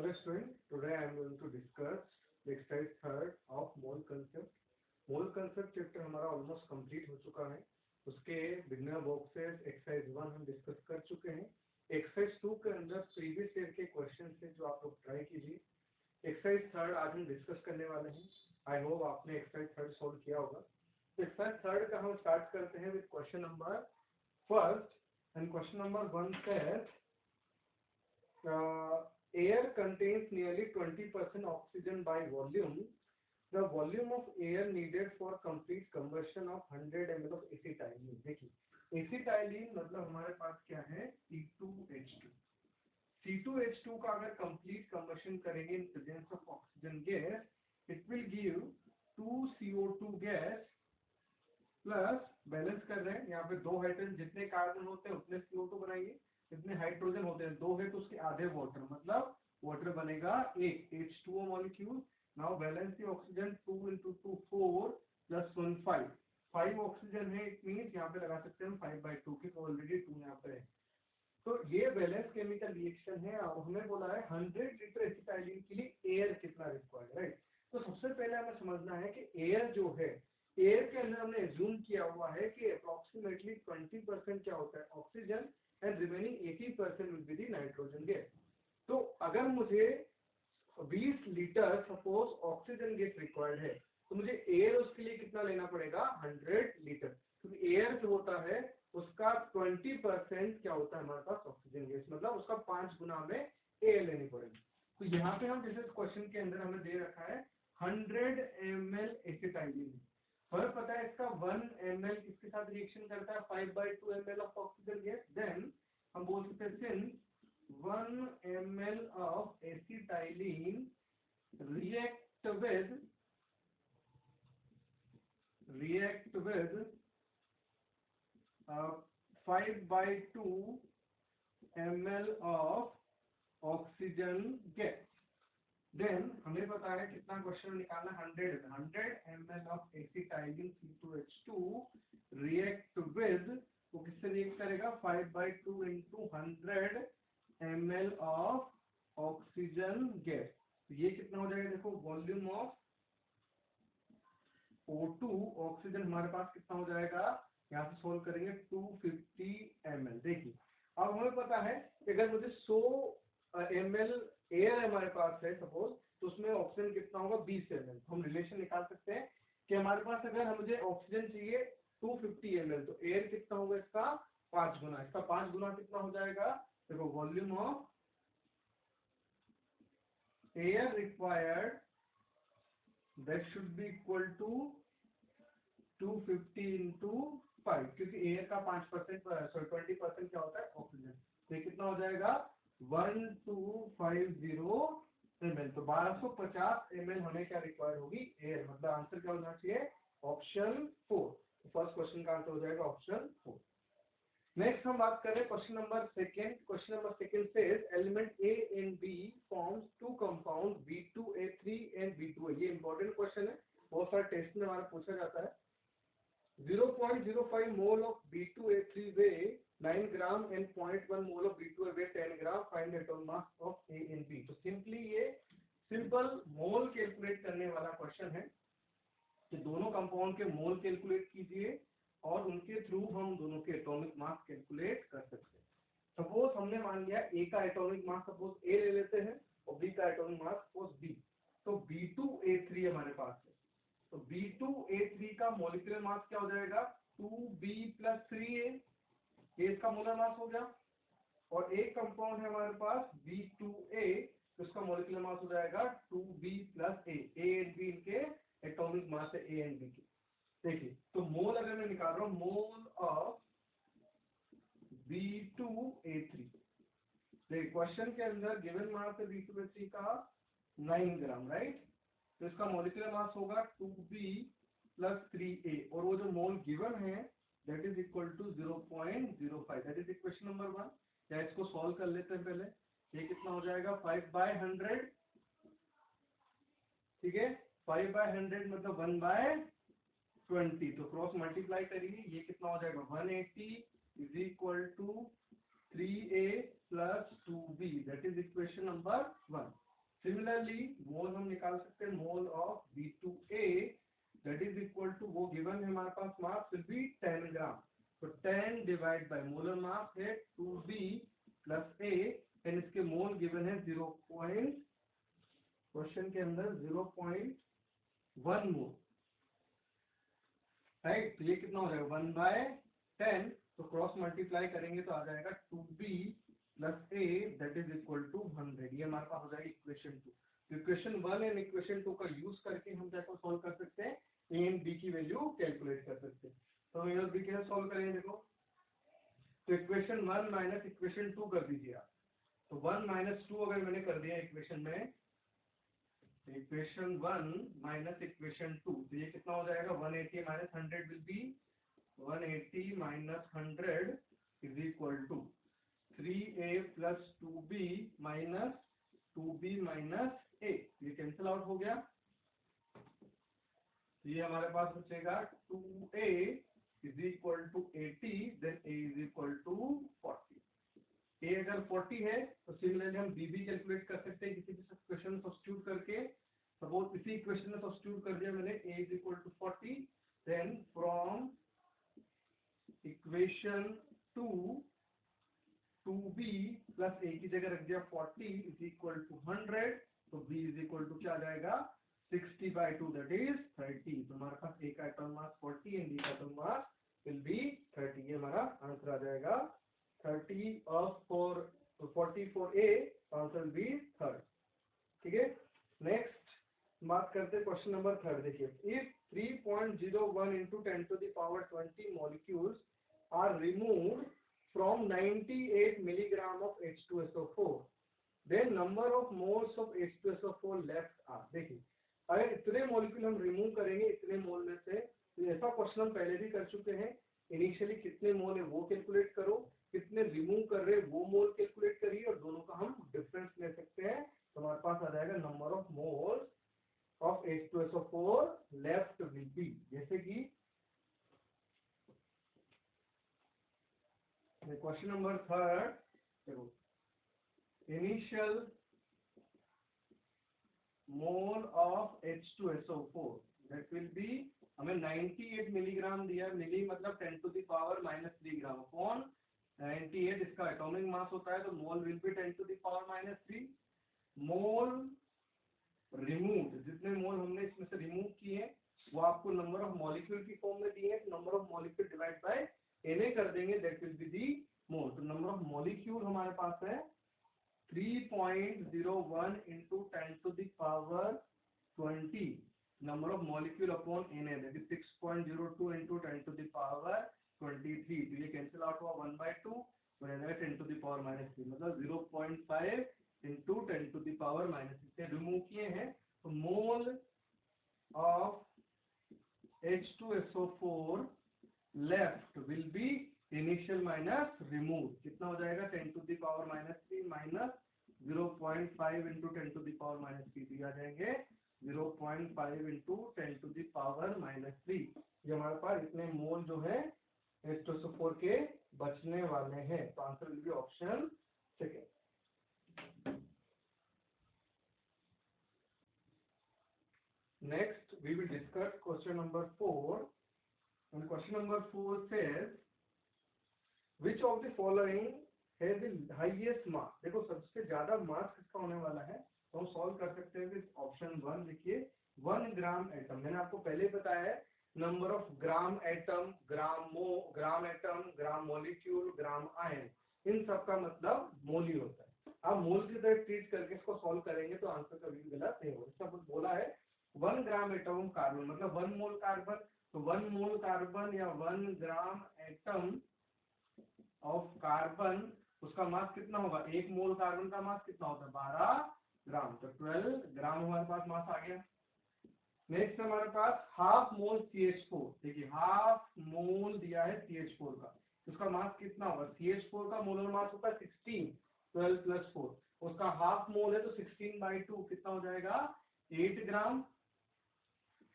Hello student, today I am going to discuss the exercise third of mole concept. Mole concept chapter हमारा almost complete हो चुका है. उसके beginner boxes exercise 1 हम discuss कर चुके हैं. exercise 2 के अंदर previous year के questions थे जो आप लोग try कीजिए. exercise third आज हम discuss करने वाले हैं. I hope आपने exercise third solve किया होगा. तो exercise third का हम start करते हैं with question number first and question number 1 says air contains nearly 20% oxygen by volume. The volume of air needed for complete combustion of 100 ml of acetylene. देखिए acetylene मतलब हमारे पास क्या है C2H2. C2H2 का अगर complete combustion करेंगे in presence of oxygen gas, it will give 2 CO2 gas plus balance कर रहे हैं यहाँ पे दो हाइड्रोजन जितने कार्बन होते हैं उतने CO2 बनाएंगे, जितने हाइड्रोजन होते हैं दो है तो उसके आधे वाटर, मतलब वाटर बनेगा एक H2O molecule. Now balance the oxygen 2 into 2 4 plus 1 5 oxygen है. इट मींस यहाँ पे लगा सकते हैं हम 5/2 की ऑलरेडी 2 यहाँ पे है. तो ये बैलेंस केमिकल रिएक्शन है और हमें बोला है 100 लीटर एसिटाइलिन के लिए एयर कितना रिक्वायर्ड है, राइट. तो सबसे पहले हमें समझना है कि एयर जो है, एयर के अंदर हमने एज्यूम किया हुआ है कि अप्रोक्सीमेटली 20% क्या होता है oxygen and remaining 80% will be the nitrogen gas. तो अगर मुझे 20 litre suppose oxygen gas required है तो मुझे एयर उसके लिए कितना लेना पड़ेगा 100 लीटर, क्योंकि एयर जो होता है उसका 20% क्या होता है हमारे पास ऑक्सीजन गैस, मतलब उसका 5 गुना हमें एयर लेनी पड़ेगी. तो यहाँ पे हम जैसे क्वेश्चन के अंदर हमें दे रखा है 100 ml एसिटाइलिन. हमें पता है इसका 1 ml किसके साथ रिएक्शन करता है 5/2 ml of oxygen gas. Then हम बोल सकते हैं since 1 ml of acetylene react with 5/2 ml of oxygen gas. Then हमें पता है कितना क्वेश्चन निकालना 100 ml of acetylene C2H2 react with, वो किससे रिएक्ट करेगा 5/2 into 100 ml of oxygen gas. तो ये कितना हो जाएगा देखो वॉल्यूम ऑफ O2 ऑक्सीजन हमारे पास कितना हो जाएगा, यहाँ से सोल्व करेंगे 250 ml. देखिए अब हमें पता है कि अगर मुझे 100 ml एयर हमारे पास है सपोज, तो उसमें ऑक्सीजन कितना होगा 20 ml. हम रिलेशन निकाल सकते हैं कि हमारे पास अगर मुझे ऑक्सीजन चाहिए 250 ml तो एयर कितना होगा इसका 5 गुना. इसका 5 गुना कितना हो जाएगा देखो volume of air required that should be equal to 250 into 5, क्योंकि एयर का 5% 20% क्या होता है ऑक्सीजन. तो ये कितना हो जाएगा 1250 ml. तो 1250 ml हमें क्या रिक्वायर्ड होगी एयर, मतलब आंसर क्या होना चाहिए ऑप्शन 4. तो फर्स्ट क्वेश्चन का आंसर हो जाएगा ऑप्शन 4. नेक्स्ट हम बात करें question number second. Question number second says element A and B forms two compound B2A3 and B2A. ये इंपॉर्टेंट क्वेश्चन है, बहुत सारे टेस्ट में हमारा पूछा जाता है. 0.05 mole of B2A3 weigh 9 gram and 0.1 mole of B2A weigh 10 gram. Find the atomic mass of A and B. तो सिंपली ये सिंपल मोल कैलकुलेट करने वाला क्वेश्चन है कि दोनों कंपाउंड के मोल कैलकुलेट कीजिए और उनके थ्रू हम दोनों के एटॉमिक मास कैलकुलेट कर सकते हैं. सपोज हमने मान लिया A का एटॉमिक मास सपोज A ले लेते हैं और B का एटॉमिक मास सपोज B. तो B2A3 हमारे पास है, तो B2A3 का मॉलिक्यूलर मास क्या हो जाएगा 2B plus 3A. ये इसका मोलर मास हो गया. और एक कंपाउंड है हमारे पास B2A, तो उसका मॉलिक्यूलर मास हो जाएगा 2B plus A. A and B इनके एटॉमिक मास है A and B के. देखिए तो मोल अगर मैं निकाल रहा हूं मोल ऑफ B2A3, देखिए क्वेश्चन के अंदर गिवन मास है B2A3 का 9 ग्राम, राइट. तो इसका मॉलिक्यूलर मास होगा 2B plus 3A और वो जो मोल गिवन है that is equal to 0.05. That is equation number 1. या इसको सॉल्व कर लेते हैं पहले. ये कितना हो जाएगा 5/100, ठीक है. 5/100 मतलब 1/20. तो क्रॉस मल्टीप्लाई करिए, ये कितना हो जाएगा 180 is equal to 3A plus 2B. That is equation number 1. Similarly mole हम निकाल सकते हैं, mole of B2A that is equal to, वो गिवन है हमारे पास, मास विल बी 10 ग्राम, तो 10 डिवाइड बाय मोलर मास है 2B प्लस A, एंड इसके मोल गिवन है 0. क्वेश्चन के अंदर 0.1 मोल, राइट. तो ये कितना हो जाएगा 1/10, तो क्रॉस मल्टीप्लाई करेंगे तो आ जाएगा 2B plus A that is equal to 100. ये हमारे पास हो जाएगी इक्वेशन 2. तो इक्वेशन 1 एंड इक्वेशन 2 का यूज करके हम क्या सॉल्व कर सकते हैं, A एंड B की वैल्यू कैलकुलेट कर सकते हैं. तो A और B कैसे सॉल्व करेंगे, देखो. तो इक्वेशन 1 माइनस इक्वेशन 2 कर दीजिए आप. तो 1 माइनस 2 अगर मैंने कर दिया इक्वेशन में, इक्वेशन 1 माइनस इक्वेशन 2, तो ये कितना हो जाएगा 180 minus 100 will be 180 minus 100 is equal to 3A plus 2B minus 2B minus A. ये कैंसिल आउट हो गया. ये हमारे पास बचेगा 2A is equal to 80, then A is equal to 40. A अगर 40 है तो सिमिलरली हम B भी कैलकुलेट कर सकते हैं किसी भी इक्वेशन में सब्स्टिट्यूट करके. सपोज इसी इक्वेशन में सब्स्टिट्यूट कर दिया मैंने, A is equal to 40, then from equation 2 2B plus A की जगह रख दिया 40 इज इक्वल टू 100, तो B इज इक्वल टू क्या आ जाएगा 60/2 दैट इज 30. तो हमारे पास A का एटॉमिक मास 40 एंड B का एटॉमिक मास विल बी 30. ये हमारा आंसर आ जाएगा 30 of for 40 for A, answer will B 3rd. ठीक है. नेक्स्ट बात करते हैं क्वेश्चन नंबर 3rd. देखिए, if 3.01 into 10 to the power 20 molecules are removed from 98 milligram of H2SO4, then number of moles of H2SO4 left are. देखिए, अगर इतने molecule हम रिमूव करेंगे इतने मोल में से, तो ऐसा क्वेश्चन हम पहले भी कर चुके हैं. इनिशियली कितने मोल है वो कैलकुलेट करो, कितने रिमूव कर रहे हैं वो मोल कैलकुलेट करिए, और दोनों का हम डिफरेंस ले सकते हैं. तो हमारे पास आ जाएगा number of moles of H2SO4 left will be. जैसे कि क्वेश्चन नंबर 3rd, देखो, initial mole of H2SO4 that will B, हमें 98 मिलीग्राम दिया है. मिली मतलब 10 to the power -3 gram upon 98 इसका एटॉमिक मास होता है, तो mole will be 10 to the power -3. Mole remove, जितने मोल हमने इसमें से रिमूव किए वो आपको नंबर ऑफ मॉलिक्यूल की फॉर्म में दिए हैं. Number of molecule divide by Na कर देंगे, that will be the mole. तो नंबर ऑफ मॉलिक्यूल हमारे पास है 3.01 into 10 to the power 20 number of molecule upon Na, that is 6.02 into 10 to the power 23. तो ये कैंसिल आउट हुआ 1/2, तो रहेगा 10 to the power -3, मतलब 0.5 into 10 to the power -3 से रिमूव किए हैं. तो mole of H2SO4 left will be initial minus remove. कितना हो जाएगा 10 to the power -3 minus 0.5 into 10 to the power -3, तो आ जाएंगे 0.5 into 10 to the power -3. ये हमारे पास इतने मोल जो है H2SO4 के बचने वाले हैं. तो answer will be option second. Next, we will discuss question number 4. And question number 4 says, which of the following has the highest mass? देखो, सबसे ज्यादा मास किसका होने वाला है, तो हम सॉल्व कर सकते हैं विद ऑप्शन 1. देखिए, 1 ग्राम एटम, मैंने आपको पहले बताया है number of gram atom, gram atom, gram molecule, gram ion, इन सब का मतलब मोल ही होता है. आप मोल की तरह ट्रीट करके इसको सॉल्व करेंगे तो आंसर कभी भी गलत नहीं होगा. इसका बोला है 1 ग्राम एटम कार्बन, मतलब 1 मोल कार्बन. तो 1 मोल कार्बन या 1 ग्राम एटम ऑफ कार्बन, उसका मास कितना होगा, 1 मोल कार्बन का मास कितना होता है 12 ग्राम, तो 12 ग्राम हमारे पास मास आ गया. नेक्स्ट हमारे पास हाफ मोल CH4. देखिए, हाफ मोल दिया है CH4 का, उसका मास कितना होगा, CH4 का मोलर मास होता है 16, 12 + 4, उसका हाफ मोल है तो 16/2 कितना हो जाएगा 8 ग्राम.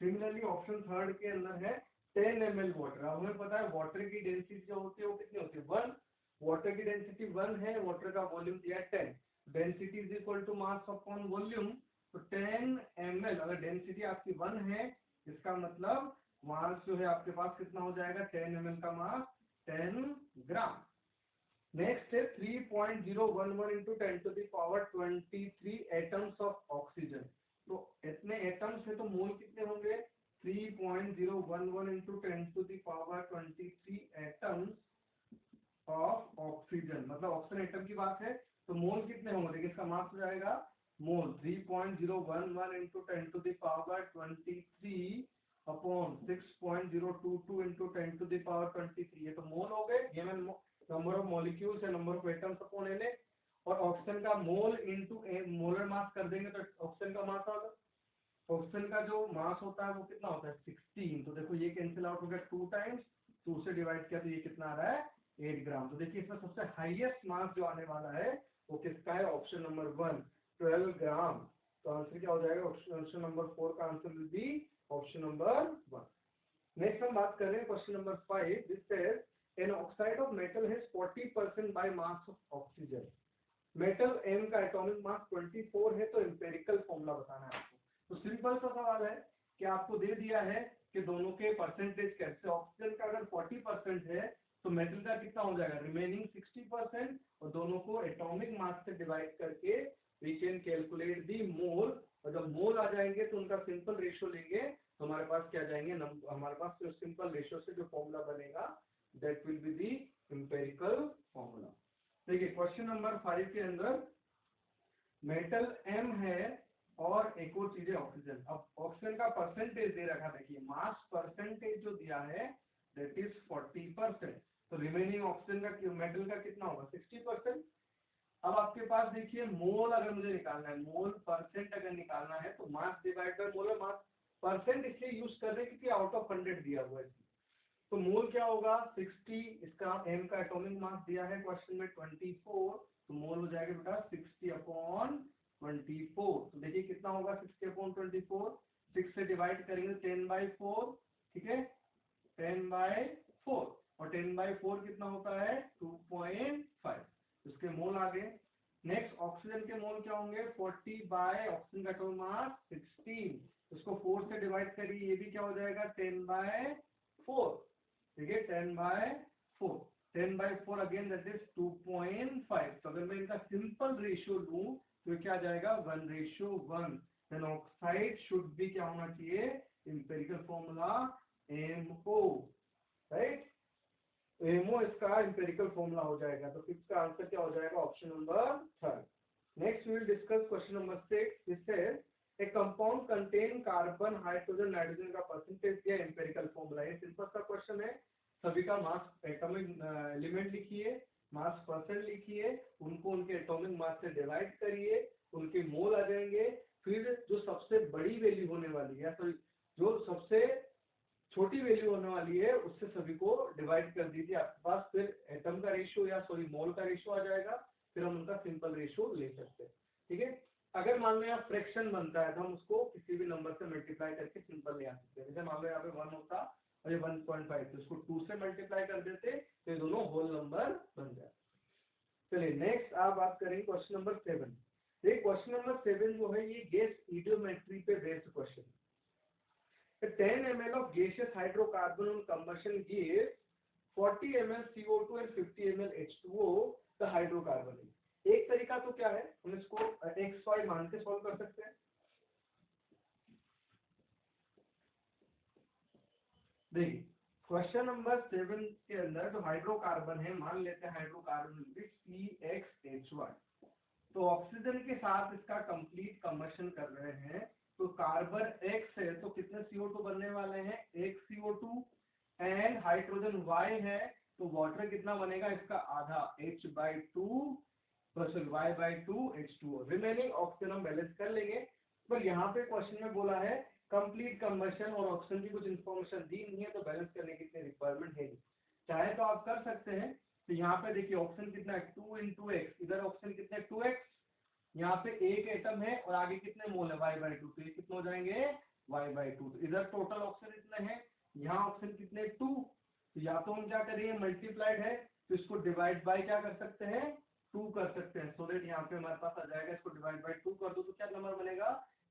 सिमिलरली ऑप्शन 3rd के अंदर है 10 ml वाटर. अब हमें पता है वाटर की डेंसिटी जो होती है वो कितनी होती है 1. वाटर की डेंसिटी 1 है, वाटर का वॉल्यूम दिया है 10, density is equal to mass upon volume. तो 10 ml, अगर डेंसिटी आपकी 1 है, इसका मतलब मास जो है आपके पास कितना हो जाएगा, 10 ml का मास 10 ग्राम। नेक्स्ट है 3.011 into 10 to the power 23 atoms of oxygen. तो इतने एटम्स है तो मोल कितने होंगे, 3.011 into 10 to the power 23 atoms of oxygen, मतलब ऑक्सीजन एटम की बात है तो मोल कितने होंगे, देखिए इसका मास हो जाएगा mole 3.011 into 10 to the power 23 upon 6.022 into 10 to the power 23, ये तो मोल हो गए, ये नंबर ऑफ मॉलिक्यूल्स है, number of atoms upon N. और ऑक्सीजन का मोल इंटू मोलर मास कर देंगे तो ऑक्सीजन का मास होगा, ऑक्सीजन का जो मास होता है वो कितना होता है 16। तो देखो ये कैंसिल आउट हो गया 2 टाइम्स, 2 से डिवाइड किया तो ये कितना आ रहा है 8 ग्राम। तो देखिए इसमें सबसे हाईएस्ट मास जो आने वाला है वो किसका है, ऑप्शन नंबर 1 12 ग्राम। तो आंसर क्या हो जाएगा, ऑप्शन नंबर 4 का answer will be option number 1। Next हम बात कर रहे हैं question number 5, this says an oxide of metal has 40% by mass of oxygen. Metal M का एटॉमिक मास 24 है, तो एम्पिरिकल फॉर्मूला बताना है आपको। तो सिंपल सा सवाल है कि आपको दे दिया है कि दोनों के परसेंटेज कैसे, ऑक्सीजन का अगर 40% है तो मेटल का कितना हो जाएगा, रिमेनिंग 60%, और दोनों को एटॉमिक मास से डिवाइड करके वी कैन कैलकुलेट दी मोल। और जब मोल आ जाएंगे तो उनका सिंपल रेशियो लेंगे तो हमारे पास क्या जाएंगे, हमारे पास जो सिंपल रेशियो से जो फॉर्मूला बनेगा that will be the empirical formula. देखिए क्वेश्चन नंबर 5 के अंदर मेटल M है और एक और चीज है ऑक्सीजन। अब ऑक्सीजन का परसेंटेज दे रखा, देखिए मास परसेंटेज जो दिया है दैट इज 40%, तो रिमेनिंग ऑक्सीजन का मेटल का कितना होगा 60%। अब आपके पास देखिए मोल अगर मुझे निकालना है, मोल परसेंट अगर निकालना है तो mass divide by molar mass, percent इसलिए यूज कर रहे हैं क्योंकि आउट ऑफ 100 दिया हुआ है। तो मोल क्या होगा 60, इसका m का एटॉमिक मास दिया है क्वेश्चन में 24, तो मोल हो जाएगा बेटा 60 अपॉन 24। तो देखिए कितना होगा 60 अपॉन 24, 6 से डिवाइड करेंगे 10/4, ठीक है 10/4, और 10/4 कितना होता है 2.5, इसके मोल आ गए। नेक्स्ट ऑक्सीजन के मोल क्या होंगे 40 बाय ऑक्सीजन का एटॉमिक मास 16, इसको 4 से डिवाइड करिए, ये भी क्या हो जाएगा 10/4, ठीक है 10/4, 10/4 अगेन दैट इज 2.5। तो अगर मैं इनका सिंपल रेशियो लूं तो क्या जाएगा 1:1, देन ऑक्साइड शुड बी क्या होना चाहिए, empirical formula MO, right, MO इसका एम्पिरिकल फॉर्मूला हो जाएगा। तो इसका आंसर क्या हो जाएगा option number 3। Next we will discuss question number 6, this says a compound contain carbon hydrogen nitrogen का परसेंटेज दिया, एम्पिरिकल फॉर्मूला। ये सिंपल सा क्वेश्चन है, सभी का मास एटॉमिक एलिमेंट लिखिए, मास परसेंट लिखिए, उनको उनके एटॉमिक मास से डिवाइड करिए, उनके मोल आ जाएंगे, फिर जो सबसे बड़ी वैल्यू होने वाली है, तो जो सबसे छोटी वैल्यू होने वाली है उससे सभी को डिवाइड कर दीजिए, आपके पास फिर एटम का रेशियो या सॉरी मोल का रेशियो आ जाएगा, फिर हम उनका सिंपल रेशियो ले सकते हैं, ठीक है। अगर मान लो यहाँ फ्रैक्शन बनता है तो हम उसको किसी भी नंबर से मल्टीप्लाई करके सिंपल ले आ सकते हैं। जैसे मान लो यहाँ पे 1 होता और ये 1.5, तो इसको 2 से मल्टीप्लाई कर देते तो ये दोनों होल नंबर बन जाए। चलिए नेक्स्ट आप बात करेंगे क्वेश्चन नंबर 7। ये क्वेश्चन नंबर 7 जो है ये गैस ईडियोमेट्री पे बेस्ड क्वेश्चन है। 10 ml of gaseous hydrocarbon on combustion gives 40 ml CO2 and 50 ml H2O, the hydrocarbon is। एक तरीका तो क्या है, हम इसको XY मान के सॉल्व कर सकते हैं। देखिए क्वेश्चन नंबर 7 के अंदर जो हाइड्रोकार्बन है, मान लेते हैं हाइड्रोकार्बन CXHY, तो ऑक्सीजन के साथ इसका कंप्लीट कंबशन कर रहे हैं, तो कार्बन X है तो कितने CO2 बनने वाले हैं, एक CO2, एंड हाइड्रोजन Y है तो वाटर कितना बनेगा, इसका आधा H/2 plus Y/2 H2O, remaining oxygen हम बैलेंस कर लेंगे। पर यहाँ पे क्वेश्चन में बोला है कंप्लीट कंबशन और ऑक्सीजन की कुछ इंफॉर्मेशन दी नहीं है, तो बैलेंस करने की इतनी रिक्वायरमेंट है नहीं, चाहे तो आप कर सकते हैं। तो यहाँ पे देखिए ऑक्सीजन कितना है 2 × x, इधर ऑक्सीजन कितने 2x, यहाँ पे एक एटम है और आगे कितने मोल है Y/2, तो ये कितने हो जाएंगे Y/2, तो इधर टोटल ऑक्सीजन इतने हैं, यहाँ ऑक्सीजन कितने 2, तो या तो हम क्या करेंगे मल्टीप्लाइड है तो इसको डिवाइड बाय क्या कर सकते हैं 2 कर सकते हैं, सो दैट यहाँ पे हमारे पास आ जाएगा, इसको डिवाइड बाय 2 कर दो तो क्या नंबर बनेगा,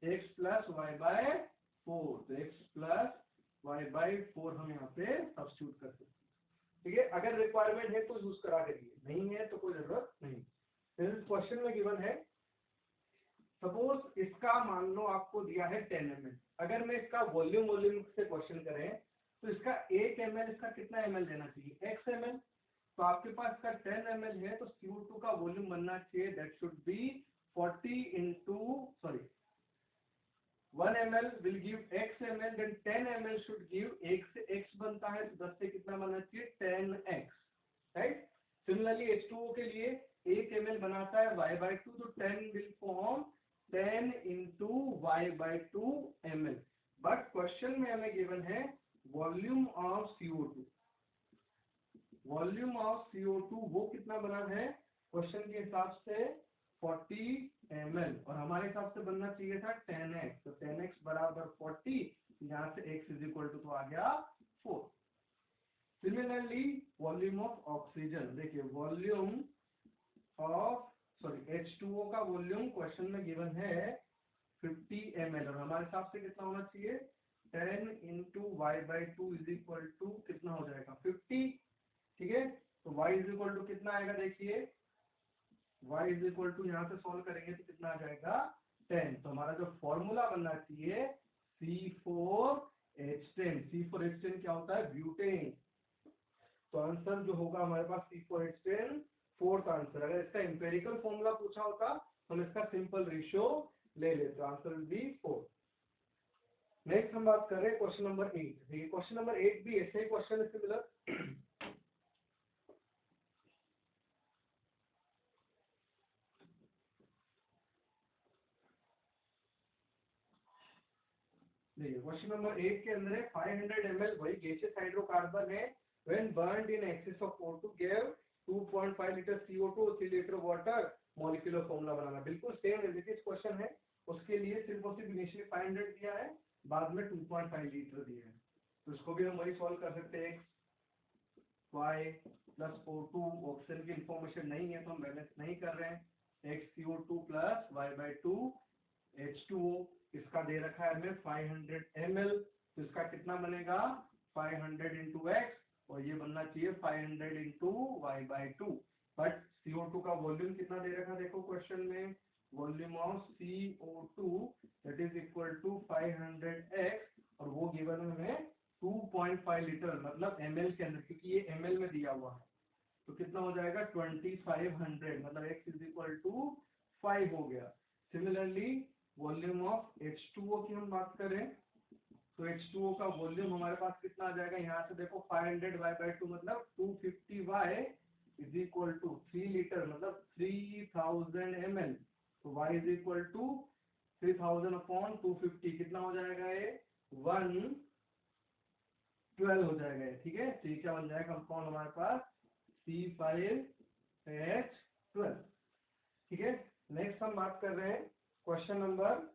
x प्लस वाई बाय 4। तो x प्लस वाई बाय 4 हम यहाँ पे सब्स्टिट्यूट कर सकते हैं। ठीक है, अगर रिक्वायरमेंट है तो यूज करा करिए, नहीं है तो कोई जरूरत नहीं। क्वेश्चन में गिवन है, सपोज इसका मान लो आपको दिया है 10 ml, अगर मैं इसका वॉल्यूम से क्वेश्चन करें तो इसका 1 ml, इसका कितना ml लेना चाहिए, x ml। तो आपके पास इसका 10 ml है तो CO2 का वॉल्यूम बनना चाहिए, that should B 40 into 1 ml will give x ml, then 10 ml should give, 1 से x बनता है तो 10 से कितना बनना चाहिए, 10x, राइट। सिमिलरली H2O के लिए 1 ml बनाता है y/2, तो 10 will form 10 into y/2 ml। But question में हमें गिवन है volume of CO2, volume of CO2 वो कितना बना है क्वेश्चन के हिसाब से 40 ml, और हमारे हिसाब से बनना चाहिए था 10x, तो 10x बराबर 40, यहाँ से x इज इक्वल टू तो आ गया 4। सिमिलरली वॉल्यूम ऑफ ऑक्सीजन, देखिए वॉल्यूम ऑफ H2O का वॉल्यूम क्वेश्चन में गिवन है 50 ml, और हमारे हिसाब से कितना होना चाहिए, 10 into y/2 is equal to कितना हो जाएगा 50। ठीक है, तो y इज इक्वल टू कितना आएगा, देखिए y इज इक्वल टू यहाँ से सॉल्व करेंगे तो कितना आ जाएगा 10। तो हमारा जो फॉर्मूला बनना चाहिए C4H10, C4H10 क्या होता है, ब्यूटेन। तो आंसर जो होगा हमारे पास C4H10 फोर्थ आंसर। अगर इसका इंपेरिकल फॉर्मूला पूछा होता तो हम इसका सिंपल रेशियो ले लेते, आंसर विल बी 4। नेक्स्ट हम बात कर रहे हैं क्वेश्चन नंबर 8। देखिए क्वेश्चन नंबर 8 भी ऐसे ही क्वेश्चन है सिमिलर। देखिए क्वेश्चन नंबर 8 के अंदर है 500 ml वही गैसियस हाइड्रोकार्बन है, when burned in excess of O2 give 2.5 litre CO2 3 litre water, molecular formula बनाना। बिल्कुल सेम रिलेटेड क्वेश्चन है, उसके लिए सिर्फ और सिर्फ इनिशियली 500 दिया है, बाद में 2.5 लीटर दिया है, तो इसको भी हम वही सॉल्व कर सकते हैं। x y plus O2, option की इंफॉर्मेशन नहीं है तो हम बैलेंस नहीं कर रहे हैं, x CO2 plus y/2 H2O, इसका दे रखा है हमें 500 ml, तो इसका कितना बनेगा 500 into x, और ये बनना चाहिए 500 into y/2। बट CO2 का वॉल्यूम कितना दे रखा है, देखो क्वेश्चन में volume of CO2 that is equal to 500x, और वो गिवन है हमें 2.5 लीटर, मतलब ml के अंदर, क्योंकि ये ml में दिया हुआ है, तो कितना हो जाएगा 2500, मतलब x इज इक्वल टू 5 हो गया। सिमिलरली वॉल्यूम ऑफ H2O की हम बात करें तो H2O का वॉल्यूम हमारे पास कितना आ जाएगा, यहाँ से देखो 500 y/2 मतलब 250 y is equal to 3 litre, मतलब 3000 ml, तो y is equal to 3000 upon 250 कितना हो जाएगा, ये 112 हो जाएगा। ठीक है, तो ये क्या बन जाएगा कंपाउंड हमारे पास C5H12। ठीक है, नेक्स्ट हम बात कर रहे हैं question number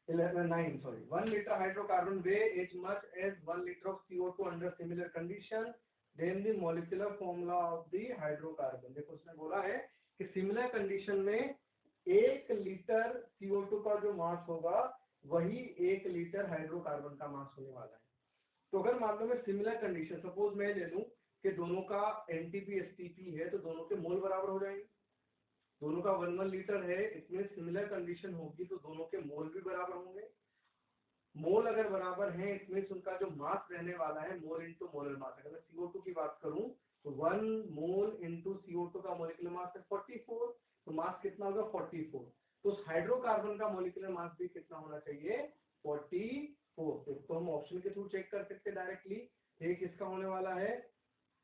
9, 1 liter hydrocarbon weigh as much as 1 liter of CO2 under similar condition, then the molecular formula of the hydrocarbon। देखो उसने बोला है कि सिमिलर कंडीशन में 1 लीटर CO2 का जो मास होगा वही 1 लीटर हाइड्रोकार्बन का मास होने वाला है। तो अगर मान लो मैं सिमिलर कंडीशन, सपोज मैं ले लूं कि दोनों का NTP STP है, तो दोनों के मोल बराबर हो जाएंगे, दोनों का 1 लीटर है, इसमें सिमिलर कंडीशन होगी तो दोनों के मोल भी बराबर होंगे। मोल अगर बराबर हैं, इसमें उनका जो मास रहने वाला है मोल इनटू मोलर मास। अगर मैं CO2 की बात करूं तो 1 मोल इनटू CO2 का मॉलिक्यूलर मास है 44, तो मास कितना होगा 44। तो उस हाइड्रोकार्बन का मॉलिक्यूलर मास भी कितना होना चाहिए 44। तो हम ऑप्शन के थ्रू चेक कर सकते हैं डायरेक्टली। एक इसका होने वाला है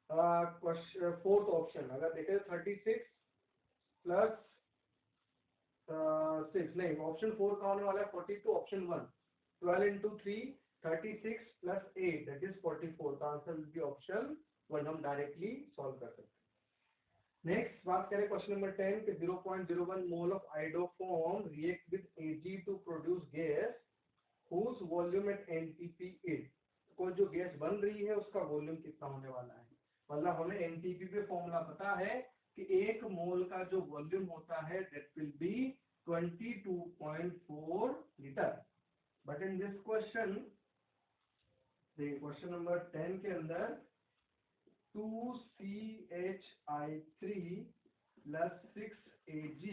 फोर्थ ऑप्शन, अगर देखें 36 प्लस 6, नहीं ऑप्शन 4 का होने वाला है 42, option 1 12 into 3 36 plus 8 that is 44, the answer will be option 1, हम डायरेक्टली सॉल्व कर सकते हैं। नेक्स्ट बात करें क्वेश्चन नंबर 10 के 0.01 mole of iodoform react with Ag to produce gas whose volume at NTP is, कोई जो गैस बन रही है उसका वॉल्यूम कितना होने वाला है, मतलब हमें NTP पे फॉर्मूला पता है कि 1 मोल का जो वॉल्यूम होता है that will B 22.4 litre. But in this question, question number 10 के अंदर 2CH3 plus 6Ag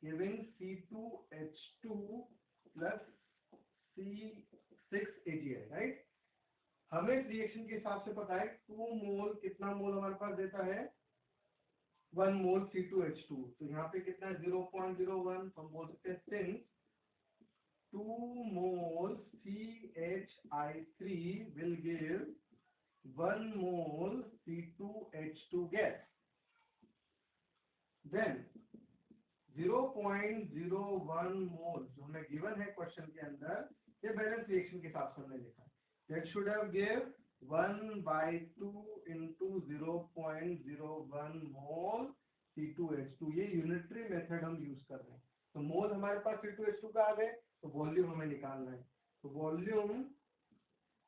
giving C2H2 plus C6Ag है, राइट। हमें इस रिएक्शन के हिसाब से पता है 2 मोल कितना मोल हमारे पास देता है 1 मोल C2H2, तो यहाँ पे कितना है 0.01, तो हम बोल सकते हैं since 2 mole CHI3 will give 1 mole C2H2 gas, then 0.01 मोल जो हमें गिवन है क्वेश्चन के अंदर, ये बैलेंस रिएक्शन के हिसाब से हमने लिखा है, that should have give 1/2 into 0.01 mole C2H2। ये यूनिटरी मेथड हम यूज कर रहे हैं। तो मोल हमारे पास C2H2 का आ गए, तो वॉल्यूम हमें निकालना है। तो वॉल्यूम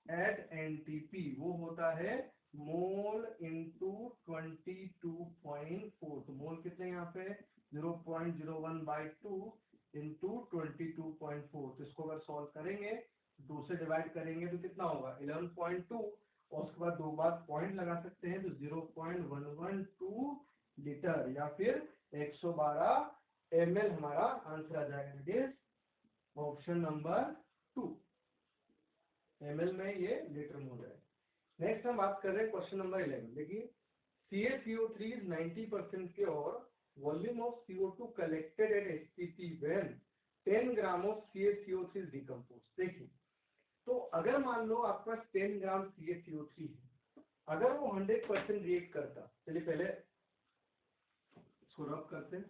एट NTP वो होता है मोल इंटू 22.4। तो मोल कितने यहाँ पे 0.01/2 इंटू 22.4। तो इसको अगर सॉल्व करेंगे, 2 से डिवाइड करेंगे तो कितना होगा 11.2, और उसके बाद 2 बार पॉइंट लगा सकते हैं तो 0.112 लीटर या फिर 112 ml हमारा आंसर आ जाएगा। It is option number 2। ml में ये लीटर मोल है। नेक्स्ट हम बात कर रहे हैं क्वेश्चन नंबर 11। देखिए CaCO3 is 90% pure, volume of CO2 collected at HPP when 10 gram of CaCO3 is decomposed। देखिए तो अगर मान लो आपके पास 10 ग्राम CaCO3 है, अगर वो 100% रिएक्ट करता, चलिए पहले इसको रब करते हैं।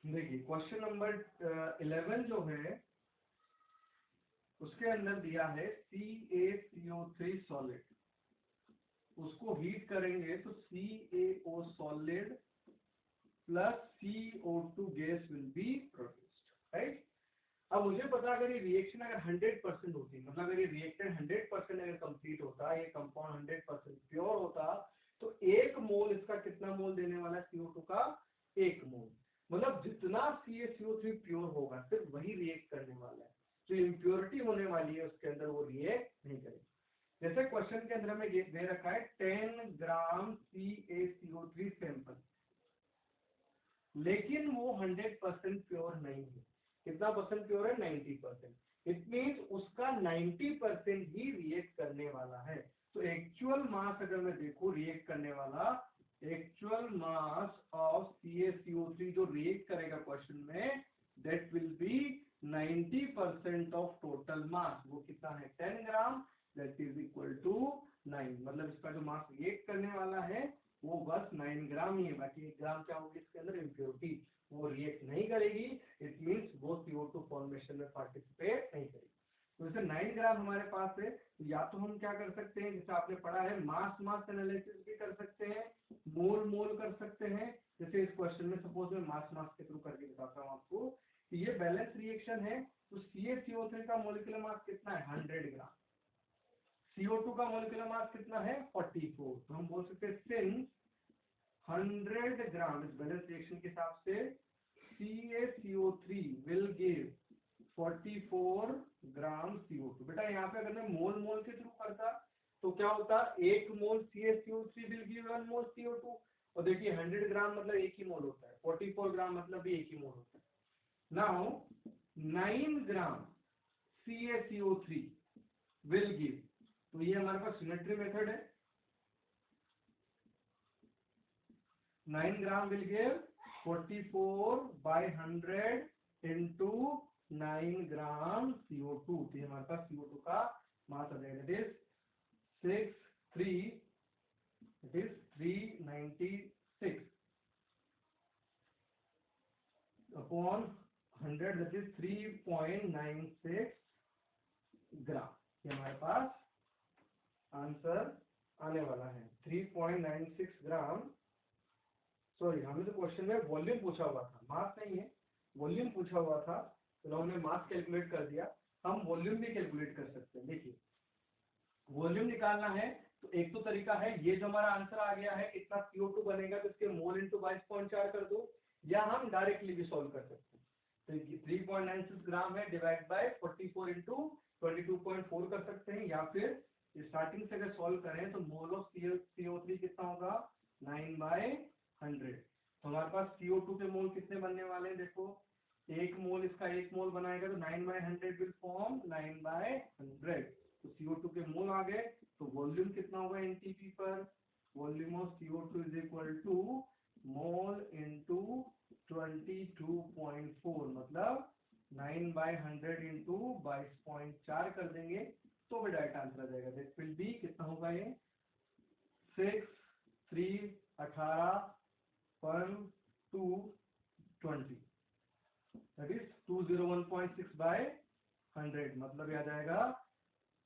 देखिए क्वेश्चन नंबर 11 जो है उसके अंदर दिया है CaCO3 सॉलिड, उसको हीट करेंगे तो CaO solid plus CO2 gas will be produced, right. अब मुझे पता अगर ये रिएक्शन अगर 100% होती, मतलब अगर ये रिएक्टेड 100% अगर कंप्लीट होता, ये कंपाउंड 100% प्योर होता, तो 1 मोल इसका कितना मोल देने वाला है CO2 का 1 मोल। मतलब जितना CaCO3 प्योर होगा सिर्फ वही रिएक्ट करने वाला है, जो इम्प्योरिटी होने वाली है उसके अंदर वो रिएक्ट नहीं करेगी। जैसे क्वेश्चन के अंदर हमें दे रखा है 10 ग्राम CaCO3 सैंपल, लेकिन वो 100% प्योर नहीं है। कितना परसेंट प्योर है 90%। इट मींस उसका 90% ही रिएक्ट करने वाला है। तो एक्चुअल मास अगर मैं देखूं रिएक्ट करने वाला, एक्चुअल मास ऑफ CaCO3 जो रिएक्ट करेगा क्वेश्चन में, that will B 90% of total mass. वो कितना है 10 ग्राम, दैट इज इक्वल टू 9। मतलब इसका जो मास रिएक्ट करने वाला है वो बस 9 ग्राम ही है, बाकी 1 ग्राम क्या होगी इसके अंदर इम्प्योरिटी, वो रिएक्ट नहीं करेगी। इट मींस वो CO2 फॉर्मेशन में पार्टिसिपेट नहीं करेगी। तो जैसे 9 ग्राम हमारे पास है, तो या तो हम क्या कर सकते हैं, जैसे आपने पढ़ा है मास मास एनालिसिस भी कर सकते हैं, मोल मोल कर सकते हैं। जैसे इस क्वेश्चन में सपोज मैं मास मास के थ्रू करके बताता हूँ आपको कि ये बैलेंस रिएक्शन है। तो CaCO3 का मोलिकुलर मास कितना है 100 ग्राम, CO2 का मोलिकुलर मास कितना है 44। तो हम बोल सकते हैं सिंस 100 ग्राम इस बैलेंस रिएक्शन के हिसाब से CaCO3 will give 44 gram CO2। बेटा यहाँ पे अगर मैं मोल मोल के थ्रू करता तो क्या होता, 1 मोल CaCO3 will give 1 mole CO2। और देखिए 100 ग्राम मतलब 1 ही मोल होता है, 44 ग्राम मतलब भी 1 ही मोल होता है। Now 9 gram CaCO3 will give, तो ये हमारे पास सिमेट्री मेथड है, 9 gram will give 44/100 into 9 gram CO2। तो हमारे पास CO2 का मास आ जाएगा, it is 396 upon 100, that is 3.96 gram. ये हमारे पास आंसर आने वाला है 3.96 ग्राम। सॉरी, हमें तो क्वेश्चन में वॉल्यूम पूछा हुआ था, मास नहीं है, वॉल्यूम पूछा हुआ था, तो हमने मास कैलकुलेट कर दिया। हम वॉल्यूम भी कैलकुलेट कर सकते हैं। देखिए वॉल्यूम निकालना है तो एक तो तरीका है, ये जो हमारा आंसर आ गया है इतना CO2 बनेगा तो इसके मोल इंटू 22.4 कर दो, या हम डायरेक्टली भी सॉल्व कर सकते हैं। तो 3.96 ग्राम है, डिवाइड बाय 44 इंटू 22.4 कर सकते हैं, या फिर स्टार्टिंग से अगर सॉल्व करें तो मोल ऑफ CO3 कितना होगा 9/100। तो हमारे पास CO2 के मोल कितने बनने वाले हैं, देखो एक मोल इसका एक मोल बनाएगा तो 9/100 विल फॉर्म 9/100। तो CO2 के मोल आ गए, तो वॉल्यूम कितना होगा एनटीपी पर, volume of CO2 is equal to mole into 22.4, मतलब 9/100 इंटू 22.4 कर देंगे तो भी डायरेक्ट आंसर आ जाएगा। दैट विल बी कितना होगा ये 6 3 18 पर 220, दैट इज 201.6 बाय 100, मतलब यह आ जाएगा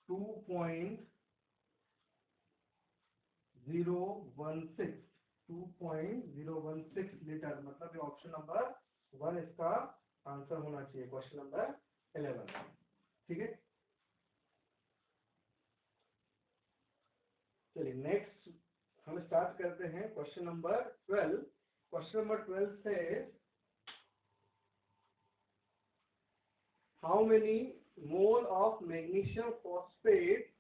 2.016 लीटर, मतलब ये ऑप्शन नंबर 1 इसका आंसर होना चाहिए, क्वेश्चन नंबर 11। ठीक है, चलिए नेक्स्ट हम स्टार्ट करते हैं क्वेश्चन नंबर 12। क्वेश्चन नंबर 12 से how many mole of magnesium phosphate,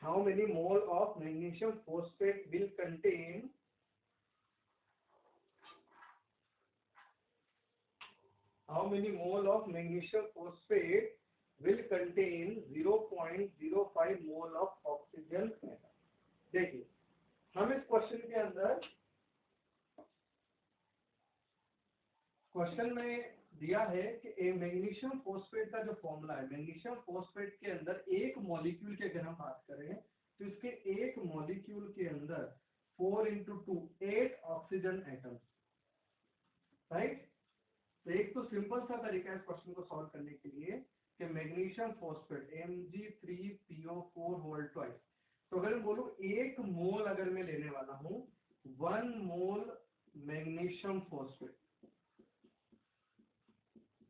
how many mole of magnesium phosphate will contain how many mole of magnesium phosphate will contain 0.05 mole of oxygen atom। देखिए हम इस question के अंदर, question में दिया है कि मैग्नीशियम फॉस्फेट का जो फॉर्मूला है, मैग्नीशियम फॉस्फेट के अंदर एक मॉलिक्यूल की अगर हम बात करें तो इसके एक मॉलिक्यूल के अंदर 4 into 2 8 ऑक्सीजन एटम्स, राइट। तो एक तो सिंपल सा तरीका है इस क्वेश्चन को सॉल्व करने के लिए कि magnesium phosphate Mg3PO4 whole twice, तो अगर मैं बोलूं एक मोल अगर मैं लेने वाला हूं 1 मोल मैग्नीशियम फॉस्फेट,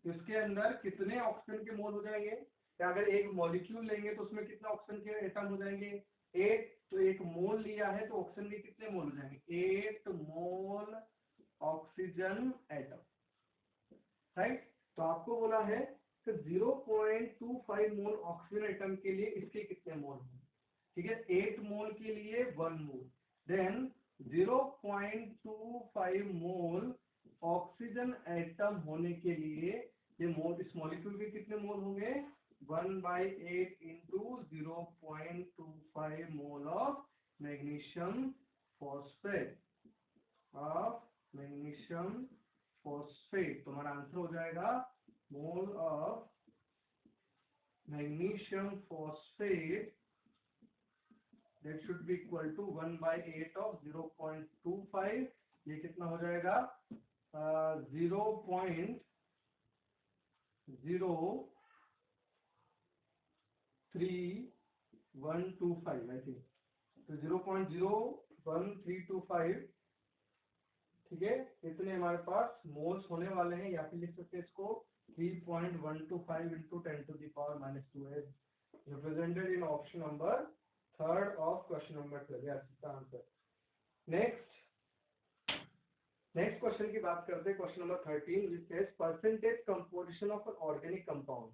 इसके अंदर कितने ऑक्सीजन के मोल हो जाएंगे, या अगर एक मॉलिक्यूल लेंगे तो उसमें कितने ऑक्सीजन के एटम हो जाएंगे 8, तो एक मोल लिया है तो ऑक्सीजन के कितने मोल हो जाएंगे 8 मोल ऑक्सीजन एटम, राइट। तो आपको बोला है कि 0.25 मोल ऑक्सीजन एटम के लिए इसके कितने मोल होंगे, ठीक है, 8 मोल के लिए 1 मोल, देन 0.25 मोल ऑक्सीजन एटम होने के लिए ये मोल, इस मॉलिक्यूल के कितने मोल होंगे 1/8 into 0.25 mole of magnesium phosphate, of magnesium phosphate. तो हमारा आंसर हो जाएगा mole of magnesium phosphate that should be equal to 1/8 of 0.25, ये कितना हो जाएगा 0.03125 आई थिंक, तो 0.01325, ठीक है, इतने हमारे पास मोल्स होने वाले हैं, या फिर लिख सकते हैं इसको 3.125 into 10 to the power -2 is represented in option number 3rd of question number 12, yes the answer। Next question की बात करते हैं, question number 13 which says percentage composition of an organic compound,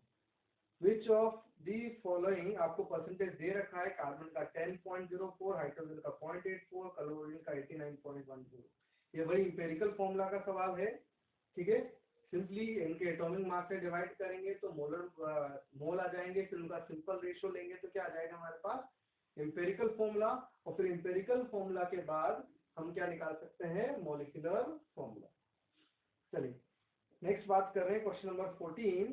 which of the following, आपको percentage दे रखा है, carbon का 10.04, hydrogen का 0.84, chlorine का 89.10, ये वही इंपेरिकल फॉर्मूला का सवाल है, ठीक है। सिंपली इनके एटॉमिक मास से डिवाइड करेंगे तो मोल आ जाएंगे, फिर उनका सिंपल रेशियो लेंगे तो क्या आ जाएगा हमारे पास एम्पेरिकल फॉर्मूला, और फिर एम्पेरिकल फॉर्मूला के बाद हम क्या निकाल सकते हैं मॉलिक्यूलर फॉर्मूला। चलिए नेक्स्ट बात कर रहे हैं question number 14,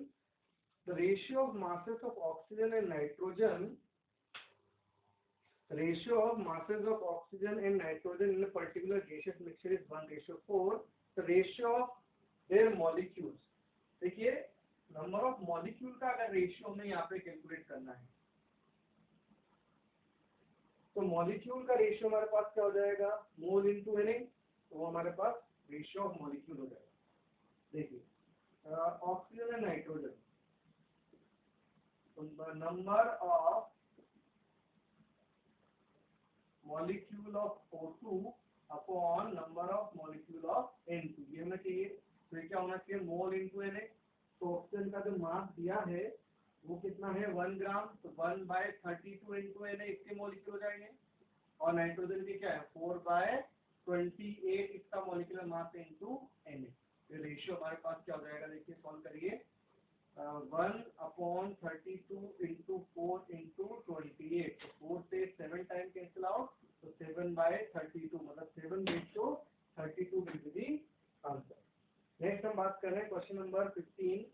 the ratio of masses of oxygen and nitrogen, ratio of masses of oxygen and nitrogen in a particular gaseous mixture is 1:4, the ratio of their molecules, देखिए number of molecule का अगर ratio हमें यहाँ पे calculate करना है तो molecule का रेशियो हमारे पास क्या हो जाएगा मोल इनटू है नहीं, तो वो हमारे पास रेशियो ऑफ मॉलिक्यूल हो जाएगा। देखिए ऑक्सीजन एंड नाइट्रोजन, तो number of molecule of O2 upon number of molecule of N2, ये हमें चाहिए। तो क्या होना चाहिए, मोल इंटू Na। तो ऑक्सीजन का जो मास दिया है वो कितना है 1 ग्राम, तो 1/32 इंटू Na इसके मॉलिक्यूल हो जाएंगे। और नाइट्रोजन की क्या है 4/28 इसका मॉलिक्यूलर मास इंटू Na। तो रेशियो हमारे पास क्या हो जाएगा, देखिए सॉल्व करिए। 1/32 इंटू 4 इंटू 28, 4 से 7 टाइम कैंसिल आउट, तो 7/32 मतलब 7/32 will be the answer. Next हम बात कर रहे हैं question number 15।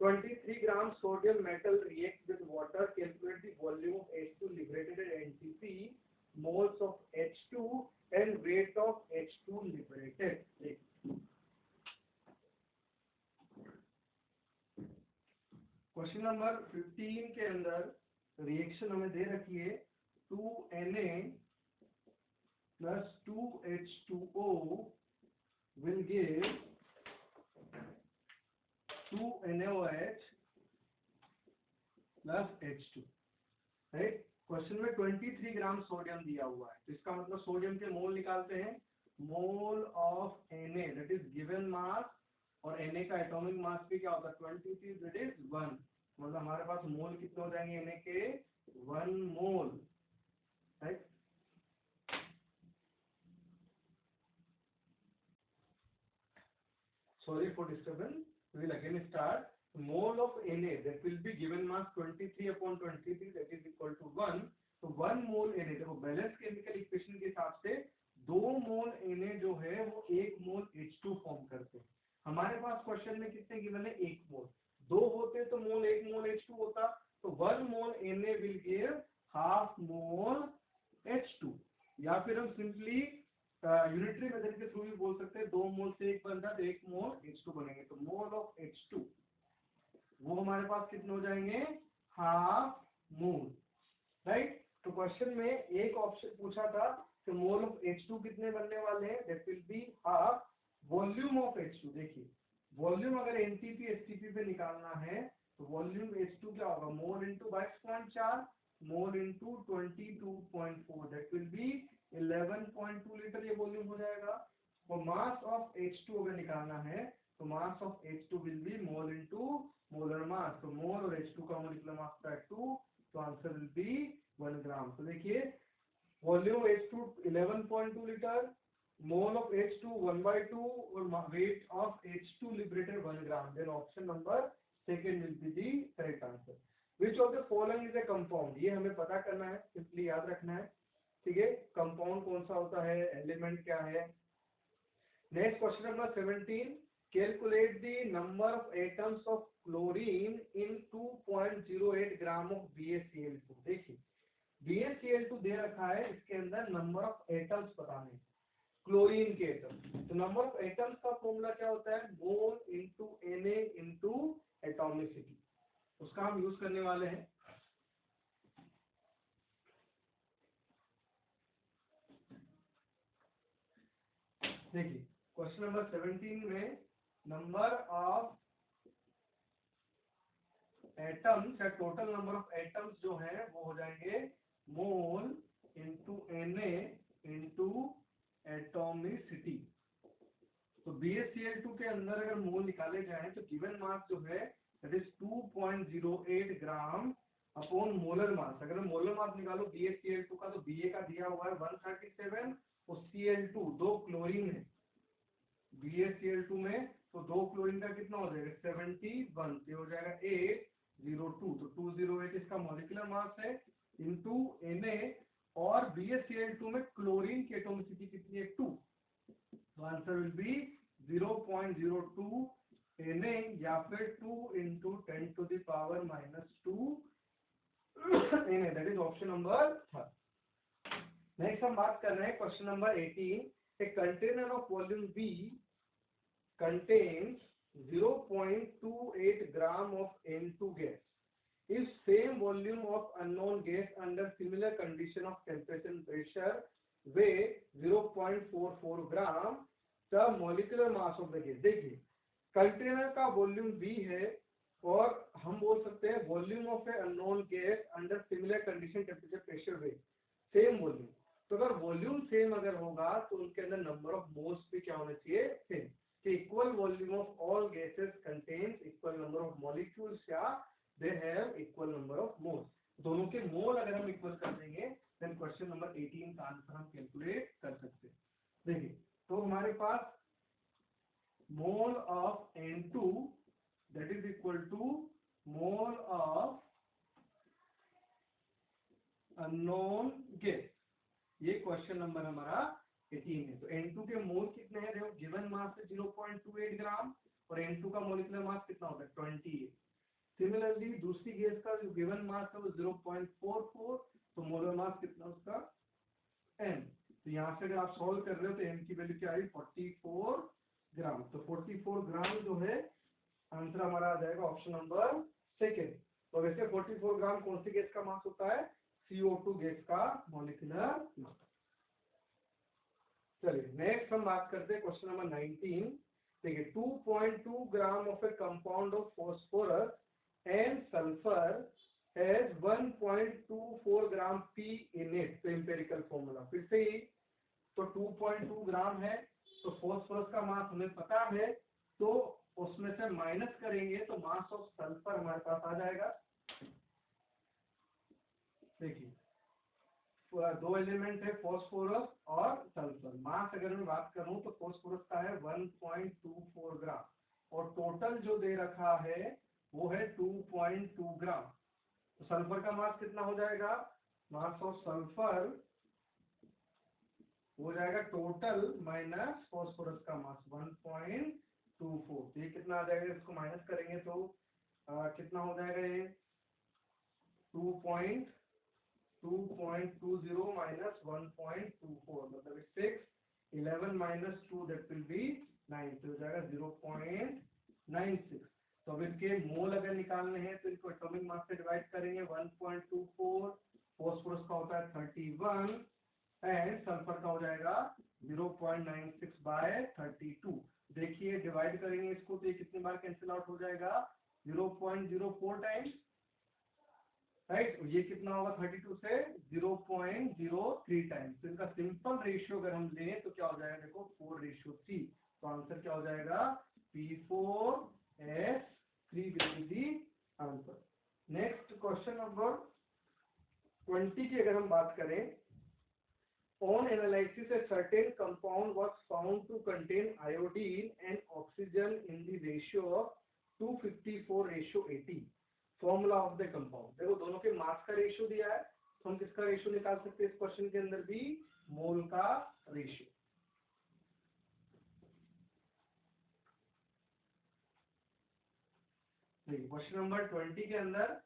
23 gram sodium metal reacts with water. Calculate the volume of H2 liberated at NTP, moles of H2 and weight of H2 liberated. Question number 15 के अंदर reaction हमें दे रखी है 2Na plus 2H2O will give 2NaOH plus H2, right. Question में 23 gram sodium दिया हुआ है, तो इसका मतलब सोडियम के मोल निकालते हैं। Mole of Na that is given mass, और Na का एटॉमिक मास भी क्या होता है 23 दैट इज 1, मतलब हमारे पास मोल कितने हो जाएंगे Na के 1 मोल, right. Sorry for disturbance. We will again start. Mole of Na that will be given mass 23/23 that is equal to 1. तो 1 मोल Na, देखो बैलेंस केमिकल इक्वेशन के हिसाब से 2 मोल Na जो है वो 1 मोल H2 फॉर्म करते हैं। हमारे पास क्वेश्चन में कितने गिवन है 1 मोल, 2 होते तो मोल 1 मोल H2 होता, तो 1 मोल Na will give half mole H2, या फिर हम सिंपली यूनिटरी मेथड के थ्रू भी बोल सकते हैं 2 मोल से 1 बनता है तो 1 मोल H2 बनेंगे। तो मोल ऑफ H2 वो हमारे पास कितने हो जाएंगे हाफ मोल, राइट। तो क्वेश्चन में एक ऑप्शन पूछा था कि मोल ऑफ H2 कितने बनने वाले हैं, that will be half volume of H2। देखिए वॉल्यूम अगर एनटीपी एसटीपी पे निकालना है तो वॉल्यूम H2 क्या होगा, mole into 22.4 mole into 22.4 that will B 11.2 litre, ये वॉल्यूम हो जाएगा। और मास ऑफ H2 अगर निकालना है तो mass of H2 will be mole into molar mass, तो मोल और H2 का मॉलिक्यूलर मास का 2, तो आंसर विल बी 1 ग्राम। तो देखिए volume H2 11.2 litre, mole of H2 1/2 और weight of H2 liberated 1 gram. Then option number second will be the correct answer. Which of the following is a compound, ये हमें पता करना है, सिंपली याद रखना है, ठीक है। कंपाउंड कौन सा होता है, एलिमेंट क्या है। Next question number 17। Calculate the number of atoms of chlorine in 2.08 gram of BaCl2। देखिए BaCl2 दे रखा है, इसके अंदर नंबर ऑफ एटम्स बताने क्लोरीन के एटम। तो नंबर ऑफ एटम्स का फॉर्मूला क्या होता है, mole into Na into atomicity, उसका हम यूज करने वाले हैं। देखिए क्वेश्चन नंबर 17 में नंबर ऑफ एटम्स या टोटल नंबर ऑफ एटम्स जो है वो हो जाएंगे mole into Na into atomicity. तो BaCl2 के अंदर अगर मोल निकाले जाए तो गिवन मास जो है that is 2.08 gram upon molar mass. अगर मोलर मास निकालो BaCl2 का, तो Ba का दिया हुआ है 137 और Cl2 दो क्लोरीन है BaCl2 में, तो दो क्लोरीन का कितना हो जाएगा 71, से हो जाएगा 802, तो 208 इसका मॉलिक्यूलर मास है इंटू Na, और BaCl2 में क्लोरीन की एटॉमिसिटी कितनी है 2, तो आंसर विल बी 0.02 Na, या फिर 2 into 10 to the power -2 Na, that is option number 3। Next हम बात कर रहे हैं question number 18। A container of volume V contains 0.28 gram of N2 gas. If same volume of unknown gas under similar condition of temperature and pressure weigh 0.44 gram, the molecular mass of the gas। देखिए container का volume V है और हम बोल सकते हैं volume of a unknown gas under similar condition temperature pressure weight, same volume. तो अगर वॉल्यूम सेम अगर होगा तो उनके अंदर नंबर ऑफ मोल्स भी क्या होना चाहिए, सेम। कि equal volume of all gases contains equal number of molecules या they have equal number of moles. दोनों के मोल अगर हम इक्वल कर देंगे देन क्वेश्चन नंबर 18 का आंसर हम कैलकुलेट कर सकते हैं। देखिए तो हमारे पास mole of N2 that is equal to mole of unknown gas। ये क्वेश्चन नंबर हमारा 18 है। तो N2 के मोल कितने हैं, देखो गिवन मास है 0.28 ग्राम और N2 का मॉलिक्यूलर मास कितना होता है 28। सिमिलरली दूसरी गैस का जो गिवन मास है वो 0.44, तो मोलर मास कितना उसका m। तो यहाँ से अगर आप सॉल्व कर रहे हो तो m की वैल्यू क्या आई 44 ग्राम। तो 44 ग्राम जो है आंसर हमारा आ जाएगा ऑप्शन नंबर सेकेंड। तो वैसे 44 ग्राम कौन सी गैस का मास होता है, CO2 गैस का मॉलिक्यूलर मास। चलिए नेक्स्ट हम बात करते हैं क्वेश्चन नंबर 19। देखिए 2.2 gram of A compound of phosphorus and sulphur has 1.24 gram P in it. तो एम्पिरिकल फॉर्मूला फिर से ही, तो 2.2 ग्राम है तो फॉस्फोरस का मास हमें पता है, तो उसमें से माइनस करेंगे तो मास ऑफ सल्फर हमारे पास आ जाएगा। देखिए दो एलिमेंट है फॉस्फोरस और सल्फर। मास अगर मैं बात करूं तो फॉस्फोरस का है 1.24 ग्राम और टोटल जो दे रखा है वो है 2.2 ग्राम। तो सल्फर का मास कितना हो जाएगा, मास ऑफ सल्फर हो जाएगा टोटल माइनस फॉस्फोरस का मास 1.24। तो ये कितना आ जाएगा, इसको माइनस करेंगे तो कितना हो जाएगा, ये 2.20 माइनस 1.24 मतलब 6, 11 माइनस 2 दैट विल बी 9, तो हो जाएगा 0.96। तो अब इसके मोल अगर निकालने हैं तो इसको एटॉमिक मास से डिवाइड करेंगे। 1.24 फॉस्फोरस का होता है 31 एंड सल्फर का हो जाएगा 0.96 बाय 32। देखिए डिवाइड करेंगे इसको तो ये कितनी बार कैंसिल आउट हो जाएगा, 0.04 टाइम्स, राइट। ये कितना होगा 32 से 0.03 टाइम्स। तो इनका सिंपल रेशियो अगर हम लें तो क्या हो जाएगा, देखो 4:3। तो आंसर क्या हो जाएगा P4S3 will be the answer. Next question number 20 की अगर हम बात करें, on analysis a certain compound was found to contain iodine and oxygen in the ratio of 254:80। Formula of the compound, देखो दोनों के मास का रेशियो दिया है तो हम किसका रेशियो निकाल सकते हैं इस क्वेश्चन के अंदर भी, मोल का रेशियो। क्वेश्चन नंबर 20 के अंदर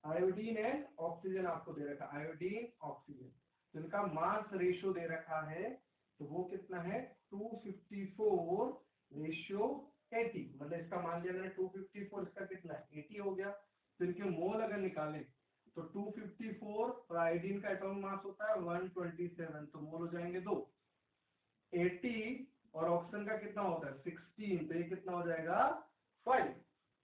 आयोडीन एंड ऑक्सीजन आपको दे रखा है, आयोडीन ऑक्सीजन, तो इनका मास रेशियो दे रखा है तो वो कितना है 254:80। मतलब इसका मान लिया मैंने 254, इसका कितना है 80 हो गया। तो इनके मोल अगर निकालें तो 254 और आयोडीन का एटॉमिक मास होता है 127, तो मोल हो जाएंगे 2। 80 और ऑक्सीजन का कितना होता है 16, तो ये कितना हो जाएगा 5।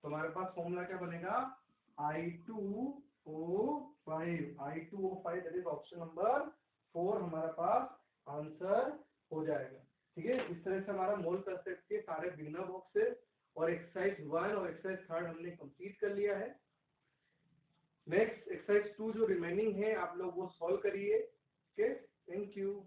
तो हमारे पास फॉर्मूला क्या बनेगा I2O5 that is option number 4 हमारे पास आंसर हो जाएगा। ठीक है, इस तरह से हमारा मोल कंसेप्ट के सारे बिगिनर बॉक्सेस और एक्सरसाइज 1 और एक्सरसाइज 3 हमने कंप्लीट कर लिया है। नेक्स्ट एक्सरसाइज 2 जो रिमेनिंग है आप लोग वो सॉल्व करिए। Okay, thank you.